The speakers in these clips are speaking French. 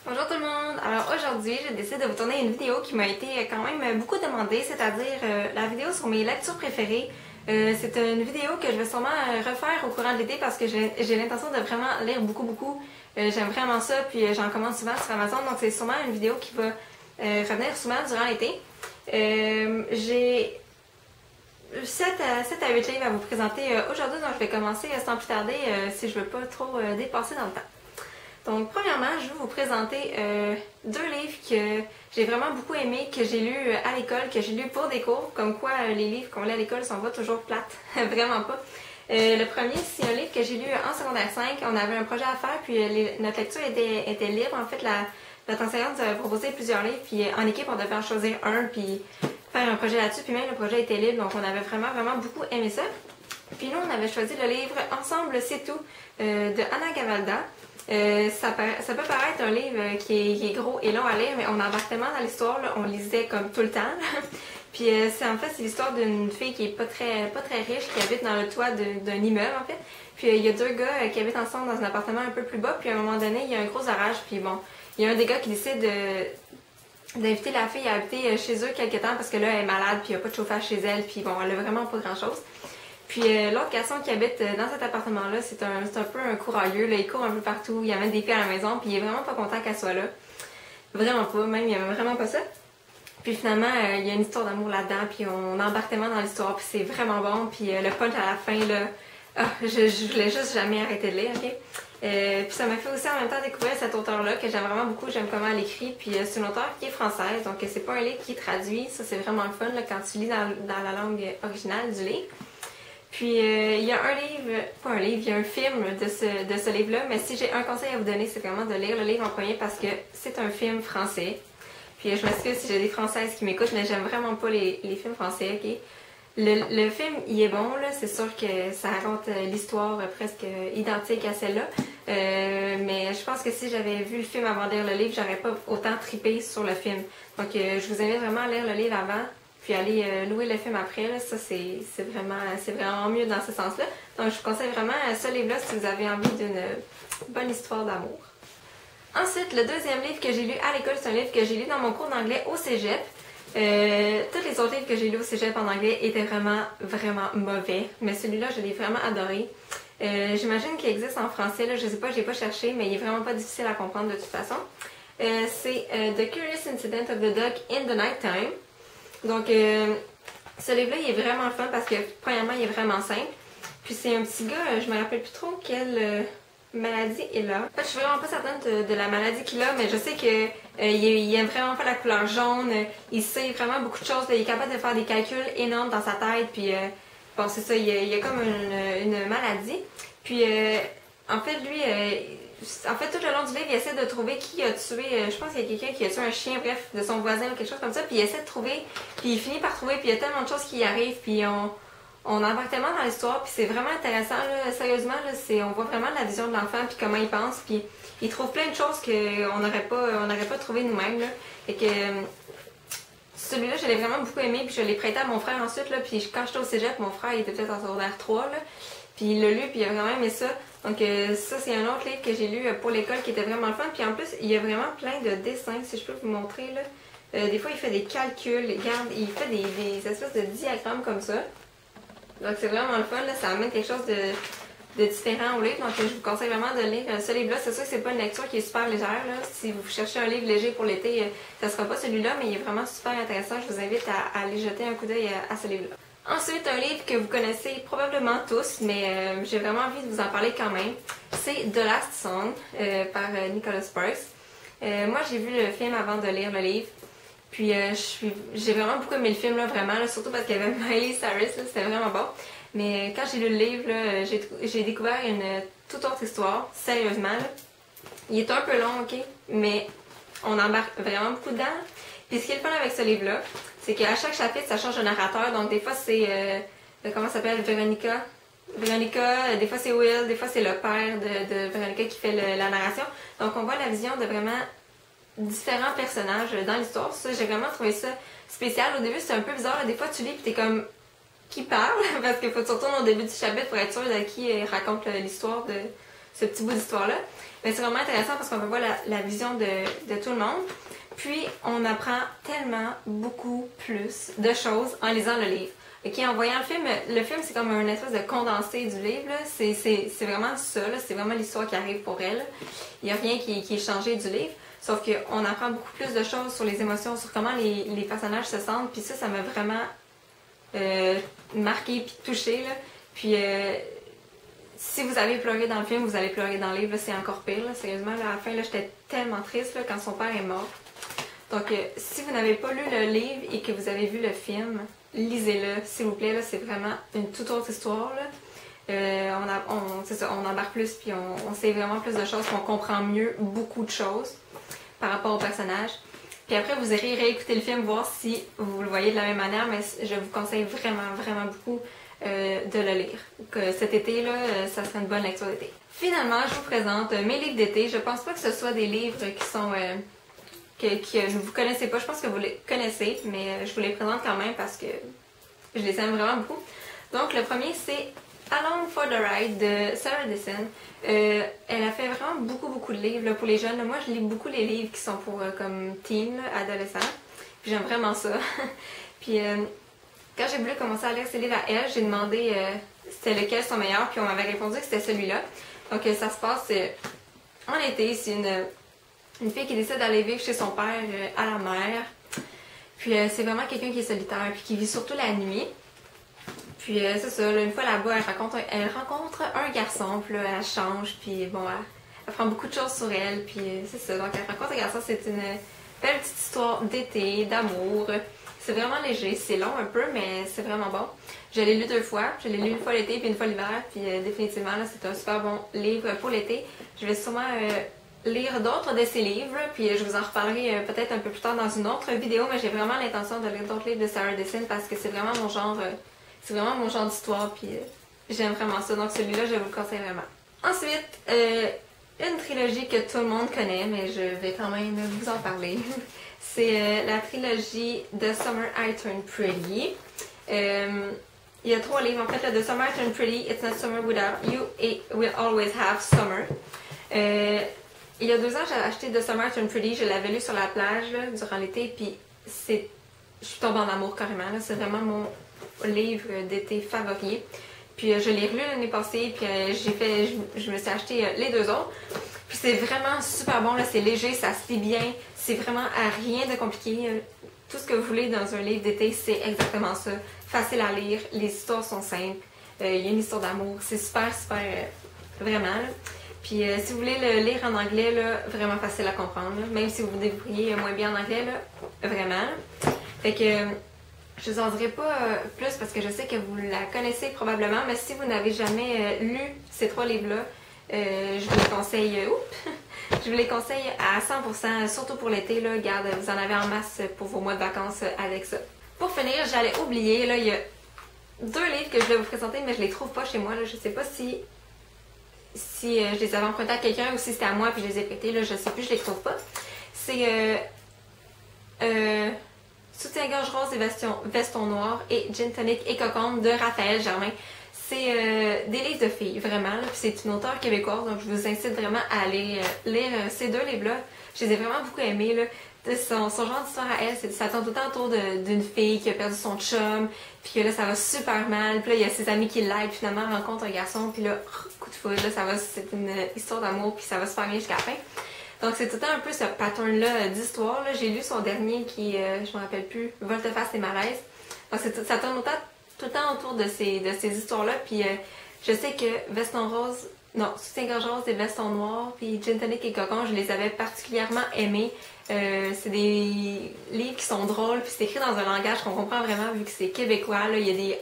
Bonjour tout le monde! Alors aujourd'hui, je décide de vous tourner une vidéo qui m'a été quand même beaucoup demandée, c'est-à-dire la vidéo sur mes lectures préférées. C'est une vidéo que je vais sûrement refaire au courant de l'été parce que j'ai l'intention de vraiment lire beaucoup. J'aime vraiment ça, puis j'en commande souvent sur Amazon, donc c'est sûrement une vidéo qui va revenir souvent durant l'été. J'ai 7 à 8 livres à vous présenter aujourd'hui, donc je vais commencer sans plus tarder si je veux pas trop dépasser dans le temps. Donc, premièrement, je vais vous présenter deux livres que j'ai vraiment beaucoup aimés, que j'ai lus à l'école, que j'ai lus pour des cours, comme quoi les livres qu'on lit à l'école sont pas toujours plates, vraiment pas. Le premier, c'est un livre que j'ai lu en secondaire 5. On avait un projet à faire, puis notre lecture était libre. En fait, notre enseignante nous avait proposé plusieurs livres, puis en équipe, on devait en choisir un, puis faire un projet là-dessus, puis même le projet était libre, donc on avait vraiment beaucoup aimé ça. Puis nous, on avait choisi le livre Ensemble, c'est tout de Anna Gavalda. Ça peut paraître un livre qui est gros et long à lire, mais on embarque tellement dans l'histoire, on lisait comme tout le temps. Puis c'est l'histoire d'une fille qui est pas très riche, qui habite dans le toit d'un immeuble en fait. Puis il y a deux gars qui habitent ensemble dans un appartement un peu plus bas, puis à un moment donné, il y a un gros orage, puis bon, il y a un des gars qui décide d'inviter la fille à habiter chez eux quelque temps parce que là, elle est malade, puis il n'y a pas de chauffage chez elle, puis bon, elle a vraiment pas grand-chose. Puis l'autre garçon qui habite dans cet appartement-là, c'est un peu un courailleux, là, il court un peu partout, il amène des filles à la maison, puis il est vraiment pas content qu'elle soit là. Vraiment pas, même il aime vraiment pas ça. Puis finalement, il y a une histoire d'amour là-dedans, puis on embarque tellement dans l'histoire, puis c'est vraiment bon, puis le punch à la fin, là, je voulais juste jamais arrêter de lire, ok? Puis ça m'a fait aussi en même temps découvrir cet auteur-là que j'aime vraiment beaucoup, j'aime comment elle écrit, puis c'est une auteure qui est française, donc c'est pas un livre qui est traduit, ça c'est vraiment le fun là, quand tu lis dans la langue originale du livre. Puis il y a un livre, pas un livre, il y a un film de ce livre-là, mais si j'ai un conseil à vous donner, c'est vraiment de lire le livre en premier parce que c'est un film français. Puis je m'excuse si j'ai des Françaises qui m'écoutent, mais j'aime vraiment pas les films français, ok? Le film, il est bon, là, c'est sûr que ça raconte l'histoire presque identique à celle-là, mais je pense que si j'avais vu le film avant de lire le livre, j'aurais pas autant trippé sur le film. Donc je vous invite vraiment à lire le livre avant, puis aller louer le film après, là, ça c'est vraiment mieux dans ce sens-là. Donc je vous conseille vraiment ce livre-là si vous avez envie d'une bonne histoire d'amour. Ensuite, le deuxième livre que j'ai lu à l'école, c'est un livre que j'ai lu dans mon cours d'anglais au cégep. Tous les autres livres que j'ai lus au cégep en anglais étaient vraiment mauvais, mais celui-là, je l'ai vraiment adoré. J'imagine qu'il existe en français, là, je sais pas, j'ai pas cherché, mais il est vraiment pas difficile à comprendre de toute façon. C'est The Curious Incident of the Duck in the Nighttime. Donc, ce livre-là, il est vraiment fun parce que, premièrement, il est vraiment simple. Puis, c'est un petit gars, je me rappelle plus trop quelle maladie il a. En fait, je suis vraiment pas certaine de la maladie qu'il a, mais je sais que il aime vraiment pas la couleur jaune. Il sait vraiment beaucoup de choses. Il est capable de faire des calculs énormes dans sa tête. Puis, bon, c'est ça, il y a comme une maladie. Puis, en fait, lui... tout le long du livre, il essaie de trouver qui a tué, je pense qu'il y a quelqu'un qui a tué un chien, bref, de son voisin ou quelque chose comme ça, puis il essaie de trouver, puis il finit par trouver, puis il y a tellement de choses qui y arrivent, puis on embarque tellement dans l'histoire, puis c'est vraiment intéressant, là, sérieusement, là, on voit vraiment la vision de l'enfant, puis comment il pense, puis il trouve plein de choses qu'on n'aurait pas trouvé nous-mêmes, là, et que celui-là, je l'ai vraiment beaucoup aimé, puis je l'ai prêté à mon frère ensuite, là, puis quand j'étais au cégep, mon frère, il était peut-être en secondaire 3, là, puis il l'a lu, puis il a vraiment aimé ça. Donc ça, c'est un autre livre que j'ai lu pour l'école qui était vraiment le fun. Puis en plus, il y a vraiment plein de dessins, si je peux vous montrer, là. Des fois, il fait des calculs, regarde, il fait des espèces de diagrammes comme ça. Donc c'est vraiment le fun, là. Ça amène quelque chose de différent au livre. Donc je vous conseille vraiment de lire ce livre-là. C'est sûr que c'est pas une lecture qui est super légère, là. Si vous cherchez un livre léger pour l'été, ça sera pas celui-là, mais il est vraiment super intéressant. Je vous invite à aller jeter un coup d'œil à ce livre-là. Ensuite, un livre que vous connaissez probablement tous, mais j'ai vraiment envie de vous en parler quand même. C'est The Last Song par Nicholas Sparks. Moi, j'ai vu le film avant de lire le livre. Puis j'ai vraiment beaucoup aimé le film, là, vraiment, là, surtout parce qu'il y avait Miley Cyrus, c'était vraiment bon. Mais quand j'ai lu le livre, j'ai découvert une toute autre histoire, sérieusement. Là. Il est un peu long, ok, mais on embarque vraiment beaucoup dedans. Puis ce qui est le fun avec ce livre-là, c'est qu'à chaque chapitre, ça change de narrateur. Donc des fois, c'est, comment ça s'appelle, Véronica, des fois c'est Will, des fois c'est le père de Véronica qui fait la narration. Donc on voit la vision de vraiment différents personnages dans l'histoire. Ça, j'ai vraiment trouvé ça spécial. Au début, c'était un peu bizarre. Des fois, tu lis et t'es comme, qui parle? Parce qu'il faut que tu retournes au début du chapitre pour être sûr de qui raconte l'histoire de ce petit bout d'histoire-là. Mais c'est vraiment intéressant parce qu'on peut voir la vision de tout le monde. Puis, on apprend tellement beaucoup plus de choses en lisant le livre. Ok, en voyant le film c'est comme un espèce de condensé du livre. C'est vraiment ça, c'est vraiment l'histoire qui arrive pour elle. Il n'y a rien qui est changé du livre. Sauf qu'on apprend beaucoup plus de choses sur les émotions, sur comment les personnages se sentent. Puis ça m'a vraiment marqué puis touché. Là. Puis si vous avez pleuré dans le film, vous allez pleurer dans le livre. C'est encore pire. Là. Sérieusement, là, à la fin, j'étais tellement triste là, quand son père est mort. Donc, si vous n'avez pas lu le livre et que vous avez vu le film, lisez-le, s'il vous plaît. C'est vraiment une toute autre histoire. Là. C'est ça, on embarque plus, puis on sait vraiment plus de choses, puis on comprend mieux beaucoup de choses par rapport au personnage. Puis après, vous irez réécouter le film, voir si vous le voyez de la même manière, mais je vous conseille vraiment, vraiment beaucoup de le lire. Que cet été, là, ça serait une bonne lecture d'été. Finalement, je vous présente mes livres d'été. Je pense pas que ce soit des livres qui sont... que vous connaissez pas. Je pense que vous les connaissez, mais je vous les présente quand même parce que je les aime vraiment beaucoup. Donc, le premier, c'est Along for the Ride de Sarah Dessen. Elle a fait vraiment beaucoup de livres là, pour les jeunes. Là, moi, je lis beaucoup les livres qui sont pour comme teen, là, adolescents. Puis j'aime vraiment ça. Puis quand j'ai voulu commencer à lire ces livres à elle, j'ai demandé c'était lequel son meilleur, puis on m'avait répondu que c'était celui-là. Donc ça se passe en été. C'est une fille qui décide d'aller vivre chez son père à la mer. Puis c'est vraiment quelqu'un qui est solitaire, puis qui vit surtout la nuit. Puis c'est ça, là, une fois là-bas, elle rencontre un garçon, puis là, elle change, puis bon, elle prend beaucoup de choses sur elle, puis c'est ça. Donc elle rencontre un garçon, c'est une belle petite histoire d'été, d'amour. C'est vraiment léger, c'est long un peu, mais c'est vraiment bon. Je l'ai lu 2 fois, je l'ai lu une fois l'été, puis une fois l'hiver, puis définitivement, là, c'est un super bon livre pour l'été. Je vais sûrement lire d'autres de ces livres, puis je vous en reparlerai peut-être un peu plus tard dans une autre vidéo, mais j'ai vraiment l'intention de lire d'autres livres de Sarah Dessen parce que c'est vraiment mon genre... c'est vraiment mon genre d'histoire, puis j'aime vraiment ça. Donc celui-là, je vous le conseille vraiment. Ensuite, une trilogie que tout le monde connaît, mais je vais quand même vous en parler. C'est la trilogie The Summer I Turned Pretty. Il y a 3 livres. En fait, The Summer I Turned Pretty, It's Not Summer Without You, et We'll Always Have Summer. Il y a 2 ans, j'ai acheté The Summer I Turned Pretty. Je l'avais lu sur la plage là, durant l'été, puis je suis tombée en amour carrément. C'est vraiment mon livre d'été favori. Puis je l'ai relu l'année passée, puis je me suis acheté les 2 autres. Puis c'est vraiment super bon, là, c'est léger, ça se lit bien, c'est vraiment à rien de compliqué. Tout ce que vous voulez dans un livre d'été, c'est exactement ça. Facile à lire, les histoires sont simples, il y a une histoire d'amour, c'est super, vraiment. Là. Puis si vous voulez le lire en anglais, là, vraiment facile à comprendre, là. Même si vous vous débrouillez moins bien en anglais, là, vraiment. Là. Fait que je vous en dirai pas plus parce que je sais que vous la connaissez probablement, mais si vous n'avez jamais lu ces 3 livres-là, je vous les conseille, je vous les conseille à 100%, surtout pour l'été, là, regarde, vous en avez en masse pour vos mois de vacances avec ça. Pour finir, j'allais oublier, là, il y a 2 livres que je vais vous présenter, mais je les trouve pas chez moi, là, je sais pas si je les avais empruntés à quelqu'un ou si c'était à moi puis je les ai prêtés, là, je sais plus, je les trouve pas. C'est Soutien-gorge rose et veston noir et Gin Tonic et Cocombe de Raphaël Germain. C'est des livres de filles, vraiment. Puis c'est une auteure québécoise, donc je vous incite vraiment à aller lire ces 2 livres-là. Je les ai vraiment beaucoup aimés. Là. Son genre d'histoire à elle, ça tourne tout le temps autour d'une fille qui a perdu son chum, puis que là, ça va super mal. Puis là, il y a ses amis qui l'aident, finalement, rencontre un garçon, puis là, coup de foudre, là, c'est une histoire d'amour, puis ça va super bien jusqu'à la fin. Donc, c'est tout le temps un peu ce pattern-là d'histoire. J'ai lu son dernier qui, je me rappelle plus, Volte-face et malaise. Donc, ça tourne tout le temps autour de ces histoires-là. Puis, je sais que Soutien-gorge rose et veston noir, puis Gin Tonic et Cocon, je les avais particulièrement aimés. C'est des livres qui sont drôles, puis c'est écrit dans un langage qu'on comprend vraiment vu que c'est québécois. Là. Il y a des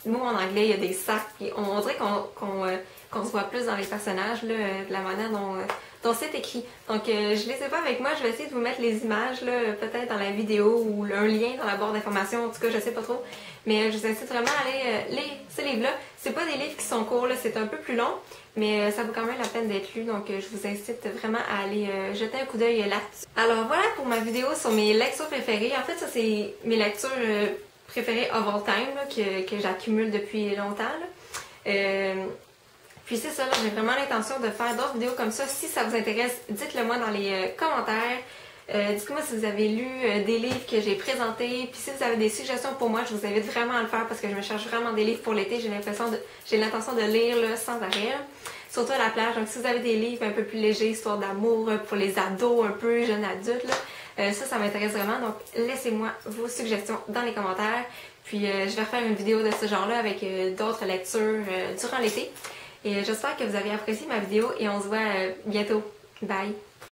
mots en anglais, il y a des sacs, puis on dirait qu'on se voit plus dans les personnages, là, de la manière dont c'est écrit. Donc, je les ai pas avec moi, je vais essayer de vous mettre les images, là, peut-être dans la vidéo ou un lien dans la barre d'informations, en tout cas, je sais pas trop. Mais je vous incite vraiment à aller lire ces livres-là. C'est pas des livres qui sont courts, là, c'est un peu plus long, mais ça vaut quand même la peine d'être lu, donc je vous incite vraiment à aller jeter un coup d'œil là-dessus. Alors voilà pour ma vidéo sur mes lectures préférées. En fait, ça c'est mes lectures préférées of all time, là, que j'accumule depuis longtemps. Là. Puis c'est ça, j'ai vraiment l'intention de faire d'autres vidéos comme ça. Si ça vous intéresse, dites-le moi dans les commentaires. Dites-moi si vous avez lu des livres que j'ai présentés. Puis si vous avez des suggestions pour moi, je vous invite vraiment à le faire parce que je me cherche vraiment des livres pour l'été. J'ai l'intention de lire là, sans arrêt. Surtout à la plage. Donc si vous avez des livres un peu plus légers, histoire d'amour pour les ados, un peu jeunes adultes, là, ça m'intéresse vraiment. Donc laissez-moi vos suggestions dans les commentaires. Puis je vais refaire une vidéo de ce genre-là avec d'autres lectures durant l'été. Et j'espère que vous avez apprécié ma vidéo et on se voit bientôt. Bye!